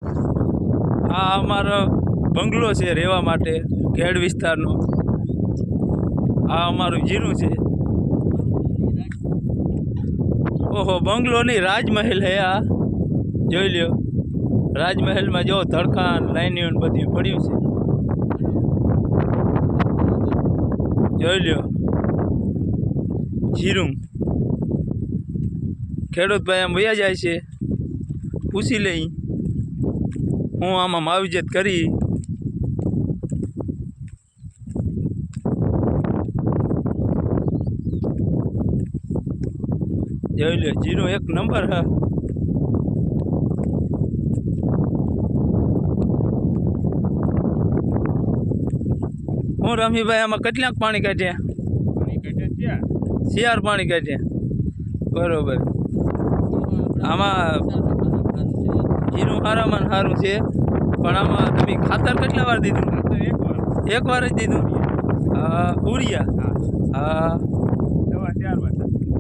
આ અમારો બંગલો છે રહેવા માટે ખેડ વિસ્તારનો. આ અમારું જીરું છે. ઓહો, બંગલો નહીં, રાજમહેલ હે આ. જોઈ લ્યો, રાજમહેલમાં જો તડકા લાઈનીઓ બધું પડ્યું છે. જોઈ લ્યો જીરું. ખેડૂત ભાઈ આમ વયા જાય છે, પૂછી લઈ હું આમાં માવજત કરી. જોઈ લો જીરું એક નંબર હા. હું રમીભાઈ આમાં કેટલાક પાણી કાઢ્યા? શિયાર પાણી કાઢ્યા, બરોબર. આમાં જીરું સારામાં સારું છે, પણ આમાં તમે ખાતર કેટલા વાર દીધું? એક વાર જ દીધું. હા, ઉરિયા. હા,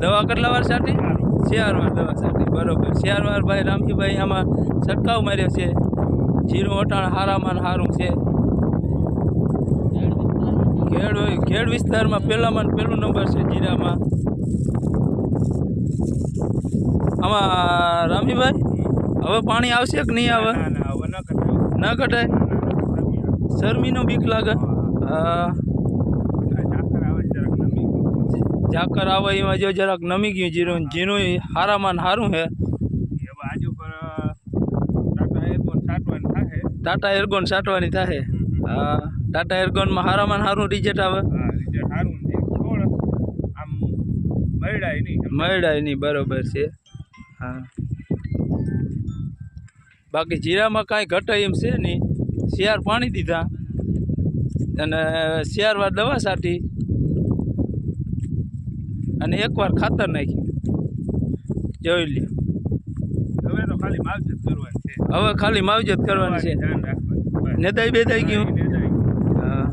દવા કેટલા વાર છાંટી? 4 વાર દવા છાંટી, બરોબર. 4 વાર ભાઈ રામજીભાઈ આમાં છંટકાવ માર્યો છે. જીરું અટાણ સારામાં સારું છે. ખેડ વિસ્તારમાં પહેલામાં પહેલો નંબર છે જીરામાં. આમાં રામજીભાઈ હવે પાણી આવશે કે નહીં આવે? ન કટાય. શરમીનો બીક લાગે. હા, ઝાકર આવે એમાં જો જરાક નમી ગયું જીરું. જીરું સારામાં સારું છે. ટાટા એર્ગોન છાંટવાની થાય. હા, ટાટા એર્ગોનમાં સારામાં સારું રિઝલ્ટ આવે. મળાય નહીં, બરોબર છે. હા, બાકી જીરામાં કાંઈ ઘટે એમ છે નહીં. 4 પાણી દીધા અને 4 વાર દવા છાંટી અને 1 વાર ખાતર નાખ્યું. જોઈ લ્યો, હવે ખાલી માવજત કરવાની છે. નેદાઈ બેદાઈ ગયું. હા,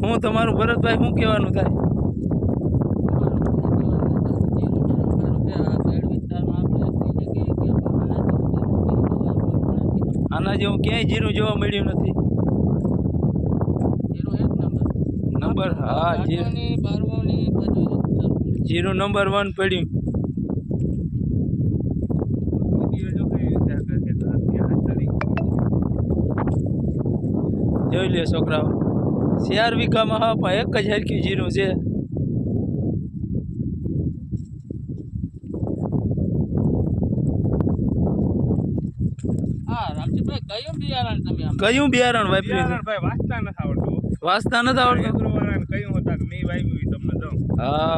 હું તમારું ભરતભાઈ શું કહેવાનું થાય? આના જેવું ક્યાંય જીરું જોવા મળ્યું નથી. નંબર હા, જીરું નંબર 1 પડ્યું. જોઈ લે છોકરાઓ, 4 વીઘામાં હા પણ એક જ હરખ્યું જીરું છે. કયું બિયારણ વાપર્યું? વાંચતા નથી આવડતું. હા,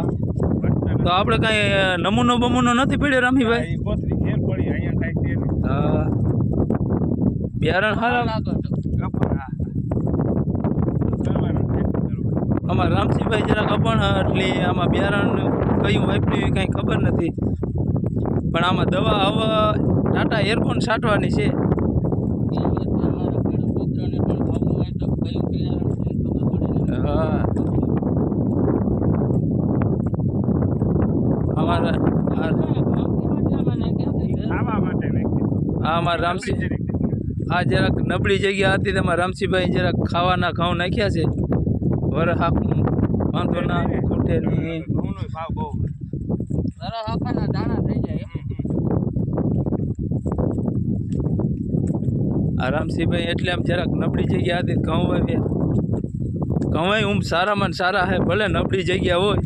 તો આપણે કઈ નમૂનો બમૂનો નથી પડ્યો રામીભાઈ? હા, બિયારણ સારા. અમારા રામસિંહભાઈ જરાક અભણ એટલે આમાં બિયારણ કયું વાપર્યું કઈ ખબર નથી. પણ આમાં દવા હવે ટાટા એર્ગોન છાંટવાની છે. હા, અમારા અમારા રામસિંહ આ જરાક નબળી જગ્યા હતી. તેમાં રામસિંહભાઈ જરાક ખાવાના ઘઉં નાખ્યા છે. વર હાકું વાંધો ના ખૂટે નહીં. આ રામસિંહભાઈ એટલે આમ જરાક નબળી જગ્યા હતી ઘઉં વાવ્યા. ઘઉં સારામાં સારા હે, ભલે નબળી જગ્યા હોય.